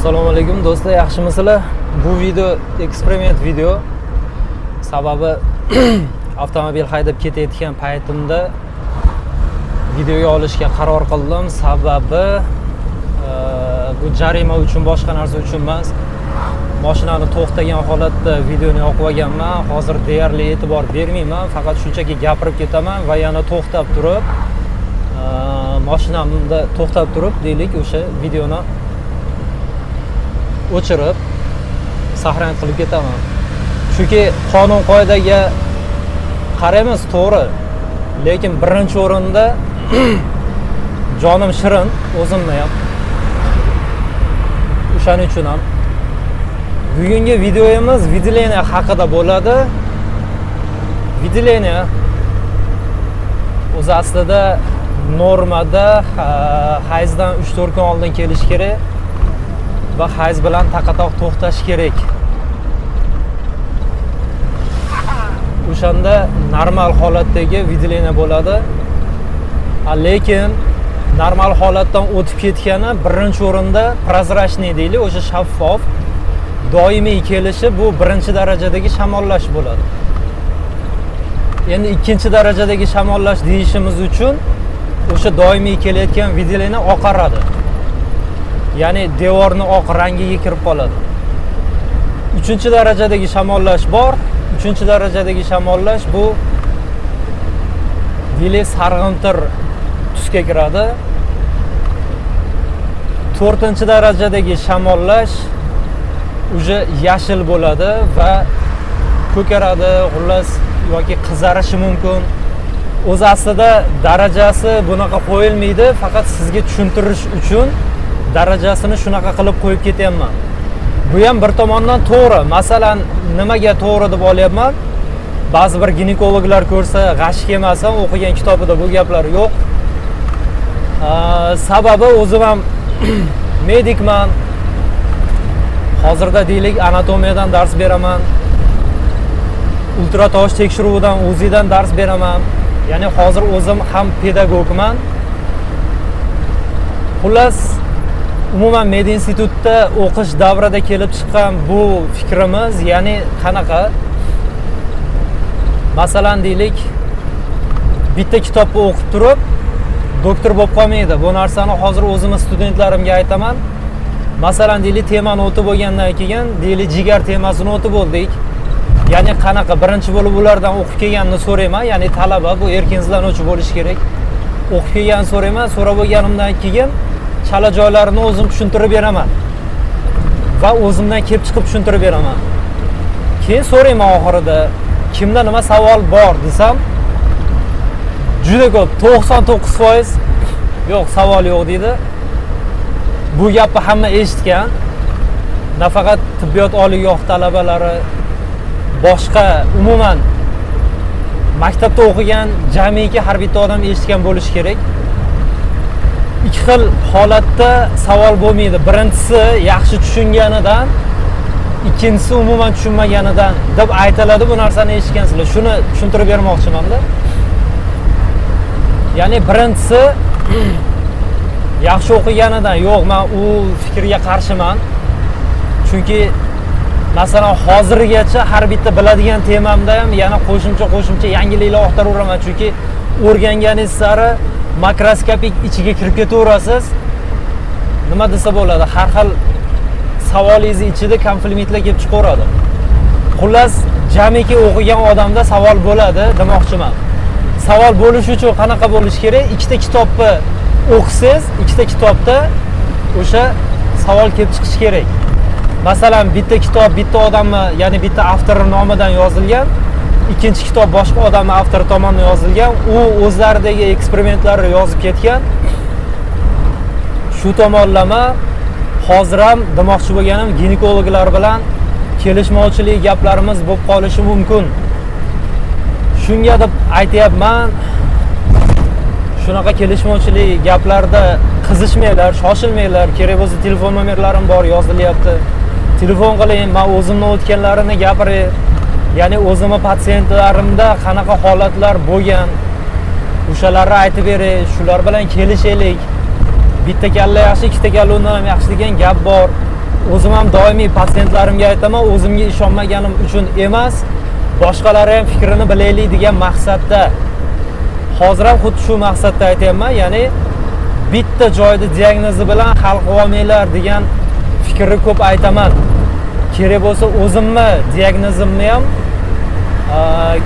Assalomu alaykum do'stlar, yaxshimisizlar? Bu video eksperiment video. Sababi avtomobil haydab ketayotgan paytimda videoga olishga qaror qildim. Sababi bu jarima uchun, boshqa narsa uchun emas. Mashinani to'xtagan holatda videoni yoqib olganman. Hozir deyarli e'tibor bermayman, faqat shunchaki gapirib ketaman va yana to'xtab turib mashinamda to'xtab turib deylik o'sha videoni o'chirib sahranat qilib ketaman. Chunki qonun qoidaga qaraymiz, to'g'ri, lekin birinchi o'rinda jonim shirin, o'zimni ham. O'shaning uchun ham bugungi videomiz vidileniya haqida bo'ladi. Vidileniya o'zi aslida normada hayzdan 3-4 kun oldin kelish kerak va hayz bilan taqatoq to'xtash kerak. O'shanda normal holatdagi vidileniya bo'ladi. Lekin normal holatdan o'tib ketgani birinchi o'rinda prozrachniy deylik, o'sha shaffof doimiy kelishi, bu birinchi darajadagi shamollash bo'ladi. Endi ikkinchi darajadagi shamollash deyishimiz uchun o'sha doimiy kelayotgan vidileniya oqaradi. Ya'ni devorni oq rangiga kirib qoladi. Uchinchi darajadagi shamollash bor. Uchinchi darajadagi shamollash bu deylik sarg'intir tusga kiradi. To'rtinchi darajadagi shamollash uje yashil bo'ladi va ko'karadi, xullas yoki qizarishi mumkin. O'zi aslida darajasi bunaqa qo'yilmaydi, faqat sizga tushuntirish uchun darajasini shunaqa qilib qo'yib ketyapman. Bu ham bir tomondan to'g'ri. Masalan, nimaga to'g'ri deb olyapman? Ba'zi bir ginekologlar ko'rsa, g'ash kelmasin, o'qigan kitobida bu gaplar yo'q. Sababi o'zim ham medikman. Hozirda deylik anatomiyadan dars beraman. Ultratovush tekshiruvidan, UZIdan dars beraman. Ya'ni hozir o'zim ham pedagogman. Xullas, umuman med institutda o'qish davrida kelib chiqqan bu fikrimiz, ya'ni qanaqa? Masalan deylik, bitta kitobni o'qib turib doktor bo'lib qolmaydi. Bu narsani hozir o'zimiz studentlarimga aytaman. Masalan deylik, temani o'tib bo'lgandan keyin deylik jigar temasini o'tib bo'ldik. Ya'ni qanaqa birinchi bo'lib ulardan o'qib kelganini so'rayman, ya'ni talaba, bu erkingizlarning bo'lishi kerak. O'qib kelganini so'rayman, so'rab bo'lganimdan keyin chala joylarini o'zim tushuntirib beraman va o'zimdan kelib chiqib tushuntirib beraman. Keyin so'rayman oxirida, kimda nima savol bor desam, juda ko'p, 99% yo'q, savol yo'q deydi. Bu gapni hamma eshitgan. Nafaqat tibbiyot oliygoh talabalari, boshqa umuman maktabda o'qigan jamiki har bitta odam eshitgan bo'lishi kerak. Ikki xil holatda savol bo'lmaydi. Birinchisi yaxshi tushunganidan, ikkinchisi umuman tushunmaganidan deb aytiladi. Bu narsani eshitgansizlar. Shuni tushuntirib bermoqchiman-da. Ya'ni birinchisi yaxshi o'qiganidan, yo'q, men u fikrga qarshiman. Chunki masalan hozirgacha har bitta biladigan temamda ham yana qo'shimcha yangiliklar orttiraman. Chunki o'rganganingiz sari makroskopik ichiga kirib ketaverasiz. Nima desa bo'ladi? Har xil savolingiz ichida konfliktlar kelib chiqaveradi. Xullas, jamiki o'qigan odamda savol bo'ladi demoqchiman. Savol bo'lishi uchun qanaqa bo'lishi kerak? Ikkita kitobni o'qisangiz, ikkita kitobda o'sha savol kelib chiqishi kerak. Masalan, bitta kitob bitta odamni, ya'ni bitta avtor nomidan yozilgan, ikkinchi kitob boshqa odamning avtori tomonidan yozilgan, u o'zlaridagi eksperimentlarni yozib ketgan. Shu tomonlama hozir ham demoqchi bo'lganim, ginekologlar bilan kelishmovchilik gaplarimiz bo'lib qolishi mumkin. Shunga deb aytayapman. Shunaqa kelishmovchilik gaplarda qizishmanglar, shoshilmanglar. Kerak bo'lsa telefon nomerlarim bor, yozilyapti. Telefon qiling, men o'zimning o'tganlarini gapiray. Ya'ni o'zimning patsientlarimda qanaqa holatlar bo'lgan, o'shalarni aytib beray, shular bilan kelishaylik. Bitta kalla yaxshi, ikkita kalla undan ham yaxshi degan gap bor. o'zim ham doimiy patsientlarimga aytaman, o'zimga ishonmaganim uchun emas, boshqalar ham fikrini bilaylik degan maqsadda. Hozir ham xuddi shu maqsadda aytayapman, ya'ni bitta joyda diagnozi bilan hal qila olmaylar degan fikrni ko'p aytaman. Kerak bo'lsa o'zimni diagnozimni ham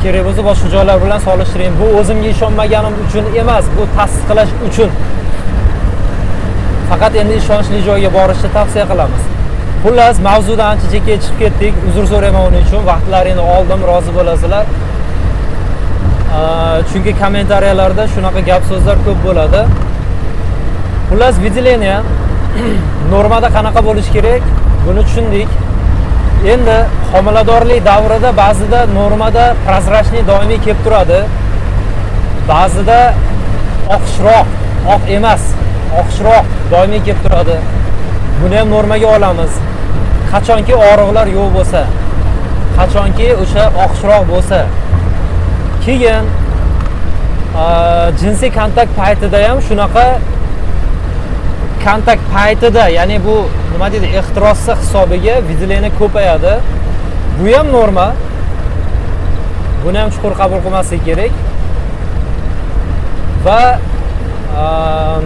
kerak bo'lsa boshqa joylar bilan solishtiring. Bu o'zimga ishonmaganim uchun emas, bu tasdiqlash uchun. Faqat endi ishonchli joyga borishni tavsiya qilamiz. Xullas, mavzudan ancha chekkaga chiqib ketdik. Uzr so'rayman uning uchun. Vaqtlaringni oldim, rozi bo'lasizlar. Chunki kommentariyalarda shunaqa gap so'zlar ko'p bo'ladi. Xullas, выделение normada qanaqa bo'lishi kerak? Buni tushundik. Endi homiladorlik davrida ba'zida normada prozrachniy doimiy kelib turadi. Ba'zida oqishroq, oq emas, oqishroq doimiy kelib turadi. Buni ham normaga olamiz. Qachonki og'riqlar yo'q bo'lsa, qachonki o'sha oqishroq bo'lsa. Keyin jinsiy kontakt paytida ham shunaqa kontakt paytida, ya'ni bu nima deydi, ehtirosli hisobiga выделение ko'payadi. Bu ham norma. Buni ham chuqur qabul qilmaslik kerak. Va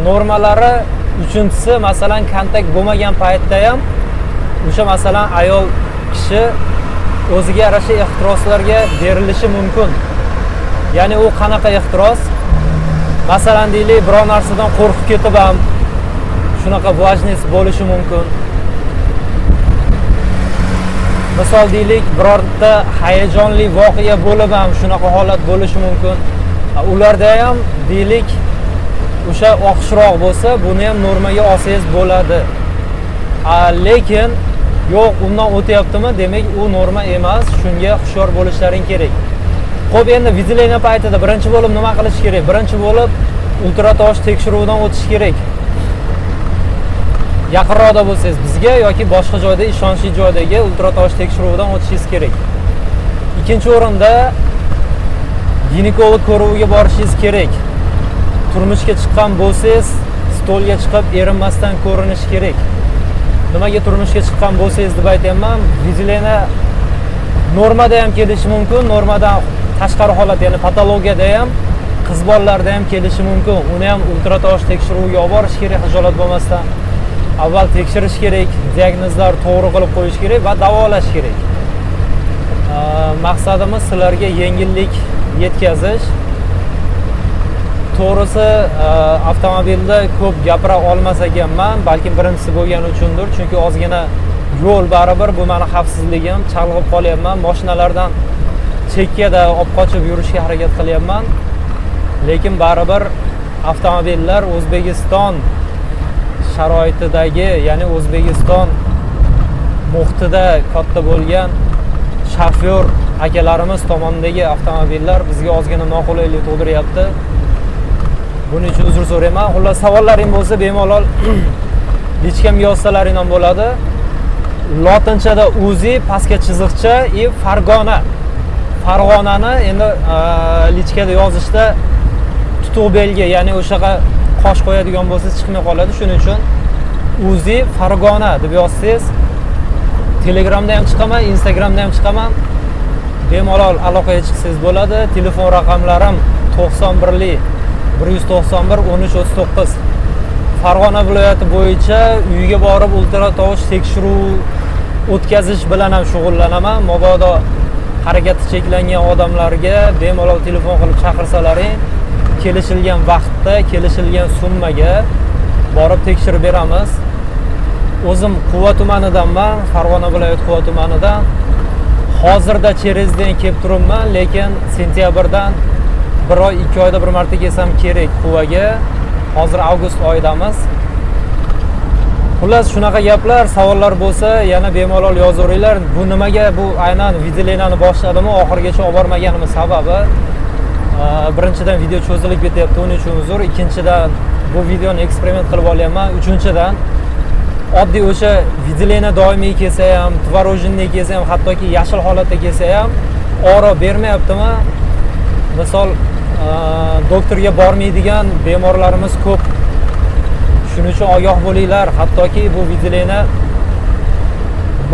normalari uchinchisi, masalan, kontakt bo'lmagan paytda ham o'sha masalan ayol kishi o'ziga yarasha ehtiroslarga berilishi mumkin. Ya'ni u qanaqa ehtiros? Masalan, deylik, biror narsadan qo'rqib ketib ham shunaqa влажность bo'lishi mumkin. Misol deylik, birorta hayajonli voqea bo'lib ham shunaqa holat bo'lishi mumkin. Ularda ham deylik o'sha oqishroq bo'lsa, buni ham normaga olsangiz bo'ladi. Lekin yo'q, undan o'tyaptimi, demak u norma emas, shunga hushyor bo'lishlaring kerak. Xo'p, endi выделение paytida birinchi bo'lib nima qilish kerak? Birinchi bo'lib ultratovush tekshiruvdan o'tish kerak. Yaqinroqda bo'lsangiz bizga yoki boshqa joyda ishonchli joydagi ultratovush tekshiruvidan o'tishingiz kerak. Ikkinchi o'rinda ginekolog ko'riviga borishingiz kerak. Turmushga chiqqan bo'lsangiz, stolga chiqib erinmasdan ko'rinish kerak. Nimaga turmushga chiqqan bo'lsangiz deb aytayapman? выделение normada ham kelishi mumkin, normadan tashqari holat, ya'ni patologiyada ham, qiz bolalarda ham kelishi mumkin. Uni ham ultratovush tekshiruviga olib borish kerak, hijolat bo'lmasdan. Avval tekshirish kerak, diagnozlar to'g'ri qilib qo'yish kerak va davolash kerak. Maqsadimiz sizlarga yengillik yetkazish. To'g'risi, avtomobilda ko'p gapira olmas ekanman, balkim birinchisi bo'lgani uchundir, chunki ozgina yo'l baribir, bu meni xavfsizligim, chalg'ib qolyapman, mashinalardan chekkada olib qochib yurishga harakat qilyapman. Lekin baribir avtomobillar O'zbekiston sharoitidagi, ya'ni O'zbekiston muhitida katta bo'lgan shofyor akalarimiz tomonidan avtomobillar bizga ozgina noqulaylik tug'diryapti. Buning uchun uzr so'rayman. Xullas, savollaring bo'lsa bemalol lichkamga yozsalaring ham bo'ladi. Lotinchada Uzi, pastga chiziqcha и Farg'ona. Farg'onani endi lichkada yozishda tutuq belgi, ya'ni o'shaqa qosh qo'yadigan bo'lsa chiqmay qoladi. Shuning uchun Uzi Farg'ona deb yozsangiz, Telegramda ham chiqaman, Instagramda ham chiqaman. Bemalol aloqaga chiqsangiz bo'ladi. Telefon raqamlarim 91 191 1339. Farg'ona viloyati bo'yicha uyga borib ultratovush tekshiruv o'tkazish bilan ham shug'ullanaman. Mabodo harakati cheklangan odamlarga bemalol telefon qilib chaqirsalaring, kelishilgan vaqtda, kelishilgan summaga borib tekshirib beramiz. O'zim Quva tumanidanman, Farg'ona viloyati Quva tumanidan. Hozirda Cherezdan kelib turibman, lekin sentyabrdan 1 oy, 2 oyda bir marta kelsam kerak Quvaga. Hozir avgust oyidamiz. Xullas, shunaqa gaplar, savollar bo'lsa yana bemalol yozaveringlar. Bu nimaga bu aynan videolarni boshladimmi, oxirigacha olib bormaganimiz sababi birinchidan video cho'zilib ketyapti, uning uchun uzr. Ikkinchidan bu videoni eksperiment qilib olyapman. Uchinchidan oddiy o'sha videolarni doimiy kelsa ham, tvorojinniy kelsa ham, hattoki yashil holatda kelsa ham og'riq bermayaptimi? Misol doktorga bormaydigan bemorlarimiz ko'p. Shuning uchun ogoh bo'linglar. Hattoki bu videolarni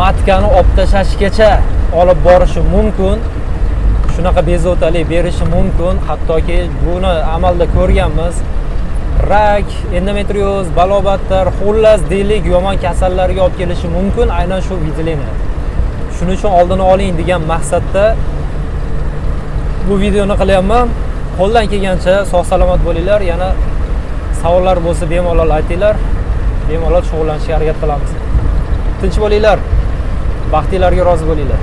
matkani olib tashlashgacha olib borishi mumkin. Shunaqa bezovtalik berishi mumkin. Hattoki buni amalda ko'rganmiz. Rak, endometrioz, balobattar, xullas deylik yomon kasallarga olib kelishi mumkin, aynan shu выделение. Shuning uchun oldini oling degan maqsadda bu videoni qilyapman. Qo'ldan kelgancha sog' salomat bo'linglar. Yana savollar bo'lsa bemalol aytinglar. Bemalol shug'ullanishga harakat qilamiz. Tinch bo'linglar. Baxtinglarga rozi bo'linglar.